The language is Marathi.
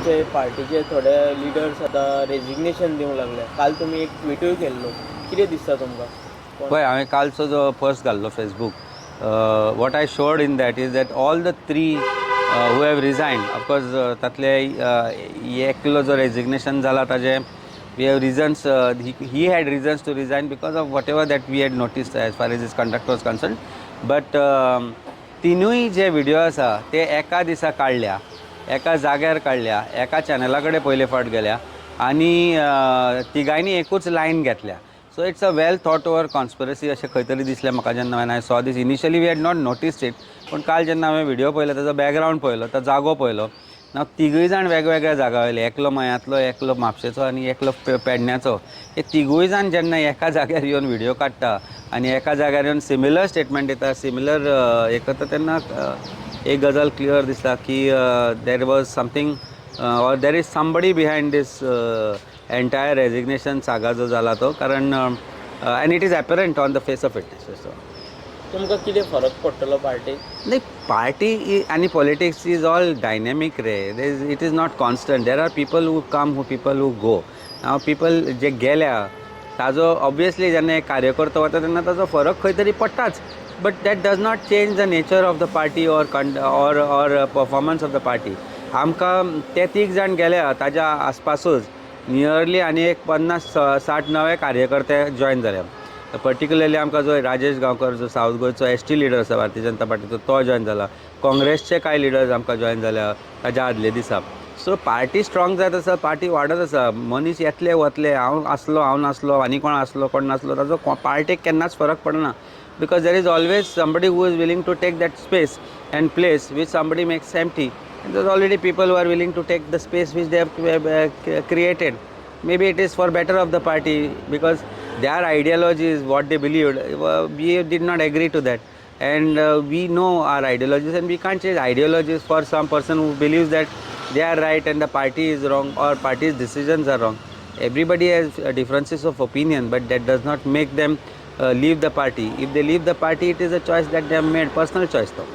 तुमचे पार्टीचे थोडे लिडर्स आतां रेजिग्नेशन दिवंक लागले. काल तुमी एक ट्विटूय केल्लो. कितें दिसता तुमकां? पळय, हांवें कालचो जो पोस्ट घाल्लो Facebook, what I showed in that is that all the 3 who have resign. Of course तातले एकलो जो रेजिग्नेशन जाला ताजे we have reasons. He had reasons to resign because of whatever that we had notice as far as his conduct was concerned. But तिनूय जे व्हिडिओ आसा ते एका दिसा काडल्या, एका जाग्यार काडल्या, एका चॅनला कडेन पयले फावट गेल्या आनी तिगांयनी एकूच लायन घेतल्या. So it's a well thought over conspiracy अशें खंय तरी दिसलें म्हाका जेन्ना हांवें saw this. Initially we had not noticed it, पूण काल जेन्ना हांवें व्हिडिओ पळयलो, ताजो बॅकग्रावंड पळयलो, तो जागो पळयलो, तिगूय जाण वेगवेगळ्या जागा वयले. एकलो मयांतलो, एकलो म्हापशेचो आनी एकलो पेडण्याचो. हे तिगूय जाण जेन्ना एका जाग्यार येवन व्हिडिओ काडटा आनी एका जाग्यार येवन सिमिलर स्टेटमेंट दिता, सिमिलर हें करता, तेन्ना एक गजाल क्लियर दिसता की there was something or there is somebody behind this entire resignation saga जो जाला तो. कारण and it is apparent on the face of it. So तुमकां कितें फरक पडटलो पार्टीक? नाही, पार्टी आनी पॉलिटिक्स इज ऑल डायनॅमीक रे. It is not constant. There are people who come, who people who go. Now people जे गेल्या ताजो ऑब्वियसली जेन्ना एक कार्यकर्तो वता तेन्ना ताजो फरक खंय तरी पडटाच. But that does not change the nature of the party or performance of the party. आमकां ते 3 जाण गेल्या ताज्या आसपासूच नियरली आनी एक 50-60 नवे कार्यकर्ते जॉयन जाल्या. पर्टिक्युलरली आमकां जो राजेश गांवकर जो सावथ गोंयचो एसटी लिडर आसा भारतीय जनता पार्टीचो, तो जॉयन जाला. काँग्रेसचे कांय लिडर्स आमकां जॉयन जाल्या ताज्या आदले दिसा. सो पार्टी स्ट्रॉंग जायत आसा, पार्टी वाडत आसा. मनीस येतले वतले, हांव आसलो, हांव नासलो, आनी कोण आसलो, कोण नासलो, ताजो पार्टीक केन्नाच फरक पडना. Because there is always somebody who is willing to take that space and place which somebody makes empty. There's already people who are willing to take the space which they have created. Maybe it is for better of the party because their ideology is what they believed. We did not agree to that, and we know our ideologies, and we can't change ideologies for some person who believes that they are right and the party is wrong or party's decisions are wrong. Everybody has differences of opinion, but that does not make them leave the party. If they leave the party, it is a choice that they have made, personal choice though.